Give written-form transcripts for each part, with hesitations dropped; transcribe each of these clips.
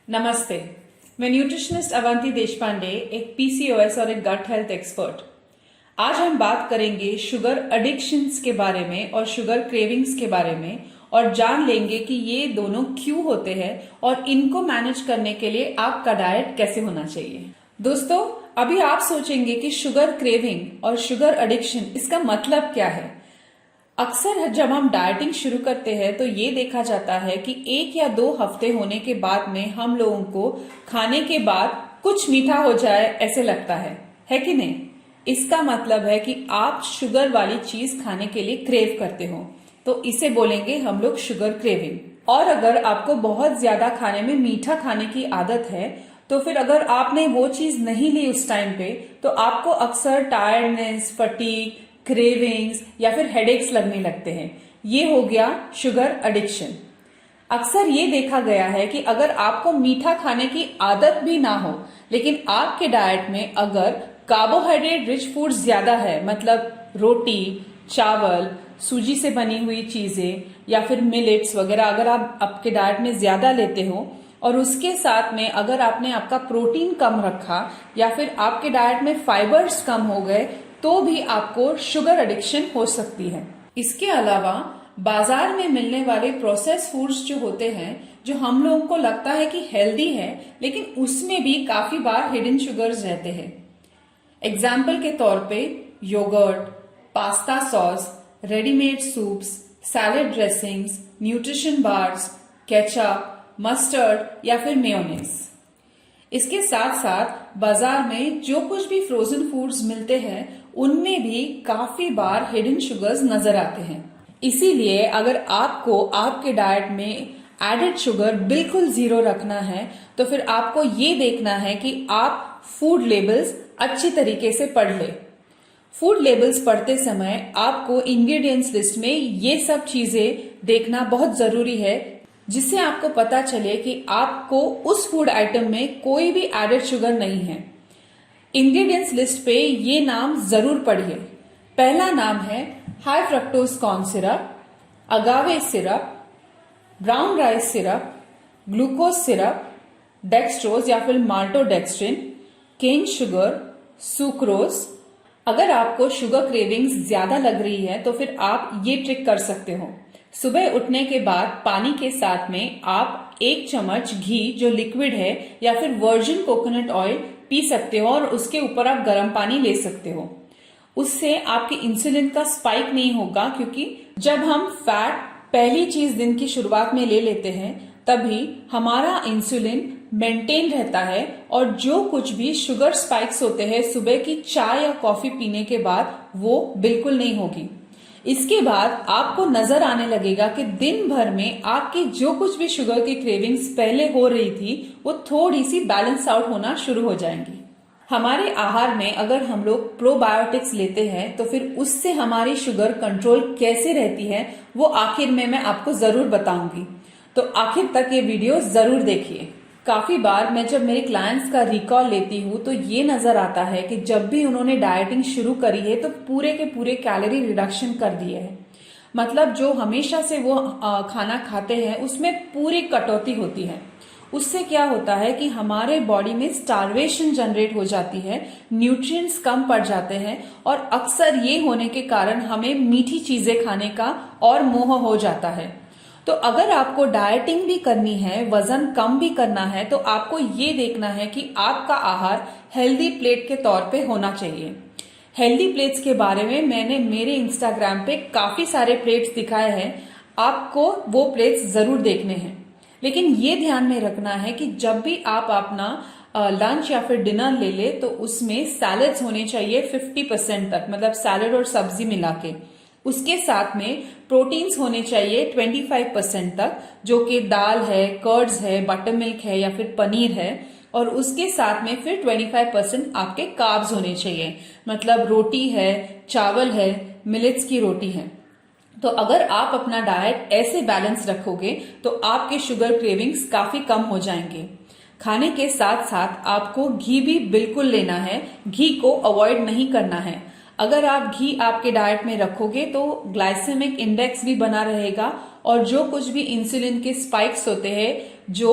नमस्ते। मैं न्यूट्रिशनिस्ट अवंती देशपांडे, एक पीसीओएस और एक गट हेल्थ एक्सपर्ट। आज हम बात करेंगे शुगर एडिक्शंस के बारे में और शुगर क्रेविंग्स के बारे में, और जान लेंगे कि ये दोनों क्यों होते हैं और इनको मैनेज करने के लिए आपका डाइट कैसे होना चाहिए। दोस्तों, अभी आप सोचेंगे कि शुगर क्रेविंग और शुगर एडिक्शन, इसका मतलब क्या है। अक्सर जब हम डाइटिंग शुरू करते हैं तो ये देखा जाता है कि 1 या 2 हफ्ते होने के बाद में हम लोगों को खाने के बाद कुछ मीठा हो जाए ऐसे लगता है कि नहीं। इसका मतलब है कि आप शुगर वाली चीज खाने के लिए क्रेव करते हो, तो इसे बोलेंगे हम लोग शुगर क्रेविंग। और अगर आपको बहुत ज्यादा खाने में मीठा खाने की आदत है, तो फिर अगर आपने वो चीज नहीं ली उस टाइम पे, तो आपको अक्सर टायर्डनेस, फटीग, क्रेविंग्स या फिर हेडेक्स लगने लगते हैं। ये हो गया शुगर एडिक्शन। अक्सर ये देखा गया है कि अगर आपको मीठा खाने की आदत भी ना हो, लेकिन आपके डाइट में अगर कार्बोहाइड्रेट रिच फूड्स ज्यादा है, मतलब रोटी, चावल, सूजी से बनी हुई चीजें या फिर मिलेट्स वगैरह अगर आप आपके डाइट में ज्यादा लेते हो, और उसके साथ में अगर आपने आपका प्रोटीन कम रखा या फिर आपके डाइट में फाइबर्स कम हो गए, तो भी आपको शुगर एडिक्शन हो सकती है। इसके अलावा बाजार में मिलने वाले प्रोसेस फूड्स जो होते हैं, जो हम लोगों को लगता है कि हेल्दी है, लेकिन उसमें भी काफी बार हिडन शुगर्स रहते हैं। एग्जाम्पल के तौर पे yogurt, pasta sauce, readymade soups, salad dressings, nutrition bars, ketchup, mustard या फिर मेयोनेज। इसके साथ साथ बाजार में जो कुछ भी फ्रोजन फूड्स मिलते हैं, उनमें भी काफी बार हिडन शुगर्स नजर आते हैं। इसीलिए अगर आपको आपके डाइट में एडेड शुगर बिल्कुल 0 रखना है, तो फिर आपको ये देखना है कि आप फूड लेबल्स अच्छी तरीके से पढ़ ले। फूड लेबल्स पढ़ते समय आपको इंग्रेडिएंट्स लिस्ट में ये सब चीजें देखना बहुत जरूरी है, जिससे आपको पता चले कि आपको उस फूड आइटम में कोई भी एडेड शुगर नहीं है। इंग्रेडिएंट्स लिस्ट पे ये नाम जरूर पढ़िए। पहला नाम है high fructose corn syrup, agave syrup, brown rice syrup, glucose syrup, dextrose या फिर माल्टोडेक्स्ट्रिन, केन शुगर, सुक्रोज। अगर आपको शुगर क्रेविंग्स ज्यादा लग रही है, तो फिर आप ये ट्रिक कर सकते हो। सुबह उठने के बाद पानी के साथ में आप 1 चम्मच घी, जो लिक्विड है, या फिर वर्जिन कोकोनट ऑयल पी सकते हो, और उसके ऊपर आप गर्म पानी ले सकते हो। उससे आपके इंसुलिन का स्पाइक नहीं होगा, क्योंकि जब हम फैट पहली चीज दिन की शुरुआत में ले लेते हैं, तभी हमारा इंसुलिन मेंटेन रहता है, और जो कुछ भी शुगर स्पाइक्स होते हैं सुबह की चाय या कॉफी पीने के बाद, वो बिल्कुल नहीं होगी। इसके बाद आपको नजर आने लगेगा कि दिन भर में आपकी जो कुछ भी शुगर की क्रेविंग्स पहले हो रही थी, वो थोड़ी सी बैलेंस आउट होना शुरू हो जाएंगी। हमारे आहार में अगर हम लोग प्रोबायोटिक्स लेते हैं, तो फिर उससे हमारी शुगर कंट्रोल कैसे रहती है, वो आखिर में मैं आपको जरूर बताऊंगी। तो आखिर तक ये वीडियो जरूर देखिए। काफी बार मैं जब मेरे क्लाइंट्स का रिकॉल लेती हूँ, तो ये नजर आता है कि जब भी उन्होंने डाइटिंग शुरू करी है, तो पूरे के पूरे कैलोरी रिडक्शन कर दिए है। मतलब जो हमेशा से वो खाना खाते हैं, उसमें पूरी कटौती होती है। उससे क्या होता है कि हमारे बॉडी में स्टार्वेशन जनरेट हो जाती है, न्यूट्रिएंट्स कम पड़ जाते हैं, और अक्सर ये होने के कारण हमें मीठी चीजें खाने का और मोह हो जाता है। तो अगर आपको डाइटिंग भी करनी है, वजन कम भी करना है, तो आपको ये देखना है कि आपका आहार हेल्दी प्लेट के तौर पे होना चाहिए। हेल्दी प्लेट्स के बारे में मैंने मेरे इंस्टाग्राम पे काफी सारे प्लेट्स दिखाए हैं, आपको वो प्लेट्स जरूर देखने हैं। लेकिन ये ध्यान में रखना है कि जब भी आप अपना लंच या फिर डिनर ले ले, तो उसमें सैलड्स होने चाहिए 50% तक, मतलब सैलड और सब्जी मिला के। उसके साथ में प्रोटीन्स होने चाहिए 25% तक, जो कि दाल है, कर्ड्स है, बटर मिल्क है या फिर पनीर है। और उसके साथ में फिर 25% आपके कार्ब्स होने चाहिए, मतलब रोटी है, चावल है, मिलेट्स की रोटी है। तो अगर आप अपना डाइट ऐसे बैलेंस रखोगे, तो आपके शुगर क्रेविंग्स काफी कम हो जाएंगे। खाने के साथ साथ आपको घी भी बिल्कुल लेना है, घी को अवॉइड नहीं करना है। अगर आप घी आपके डाइट में रखोगे, तो ग्लाइसेमिक इंडेक्स भी बना रहेगा, और जो कुछ भी इंसुलिन के स्पाइक्स होते हैं, जो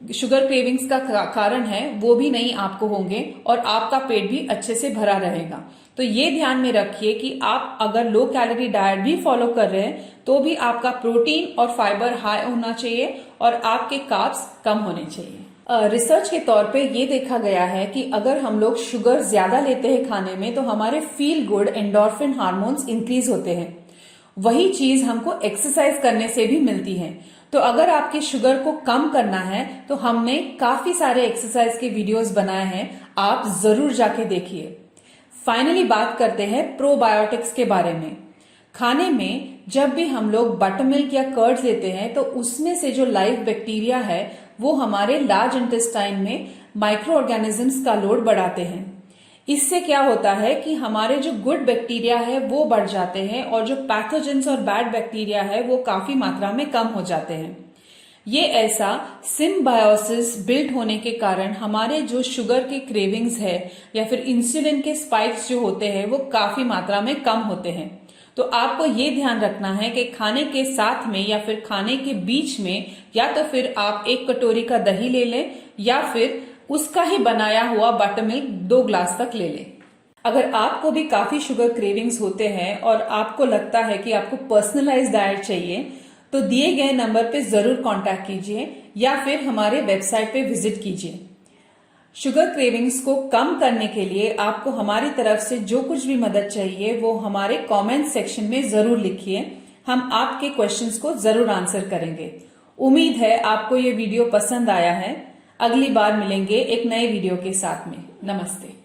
शुगर क्रेविंग्स का कारण है वो भी नहीं आपको होंगे और आपका पेट भी अच्छे से भरा रहेगा। तो ये ध्यान में रखिए कि आप अगर लो कैलोरी डाइट भी फॉलो कर रहे हैं तो भी आपका प्रोटीन और फाइबर हाई होना चाहिए और आपके कार्ब्स कम होने चाहिए। रिसर्च के तौर पे ये देखा गया है कि अगर हम लोग शुगर ज्यादा लेते हैं खाने में तो हमारे feel good endorphin hormones increase होते हैं। वही चीज हमको एक्सरसाइज करने से भी मिलती है। तो अगर आपकी शुगर को कम करना है तो हमने काफी सारे एक्सरसाइज के वीडियोस बनाए हैं, आप जरूर जाके देखिए। फाइनली बात करते हैं प्रोबायोटिक्स के बारे में। खाने में जब भी हम लोग बटर मिल्क या कर्ड लेते हैं तो उसमें से जो लाइव बैक्टीरिया है वो हमारे लार्ज इंटेस्टाइन में माइक्रो ऑर्गेनिजम्स का लोड बढ़ाते हैं। इससे क्या होता है कि हमारे जो गुड बैक्टीरिया है वो बढ़ जाते हैं और जो पैथोजेंस और बैड बैक्टीरिया है वो काफी मात्रा में कम हो जाते हैं। ये ऐसा सिम्बायोसिस बिल्ड होने के कारण हमारे जो शुगर के क्रेविंग्स है या फिर इंसुलिन के स्पाइक्स जो होते हैं वो काफी मात्रा में कम होते हैं। तो आपको ये ध्यान रखना है कि खाने के साथ में या फिर खाने के बीच में या तो फिर आप 1 कटोरी का दही ले लें या फिर उसका ही बनाया हुआ बटर मिल्क 2 ग्लास तक ले लें। अगर आपको भी काफी शुगर क्रेविंग्स होते हैं और आपको लगता है कि आपको पर्सनलाइज्ड डाइट चाहिए तो दिए गए नंबर पे जरूर कांटेक्ट कीजिए या फिर हमारे वेबसाइट पे विजिट कीजिए। शुगर क्रेविंग्स को कम करने के लिए आपको हमारी तरफ से जो कुछ भी मदद चाहिए वो हमारे कमेंट सेक्शन में जरूर लिखिए, हम आपके क्वेश्चंस को जरूर आंसर करेंगे। उम्मीद है आपको ये वीडियो पसंद आया है। अगली बार मिलेंगे एक नए वीडियो के साथ में। नमस्ते।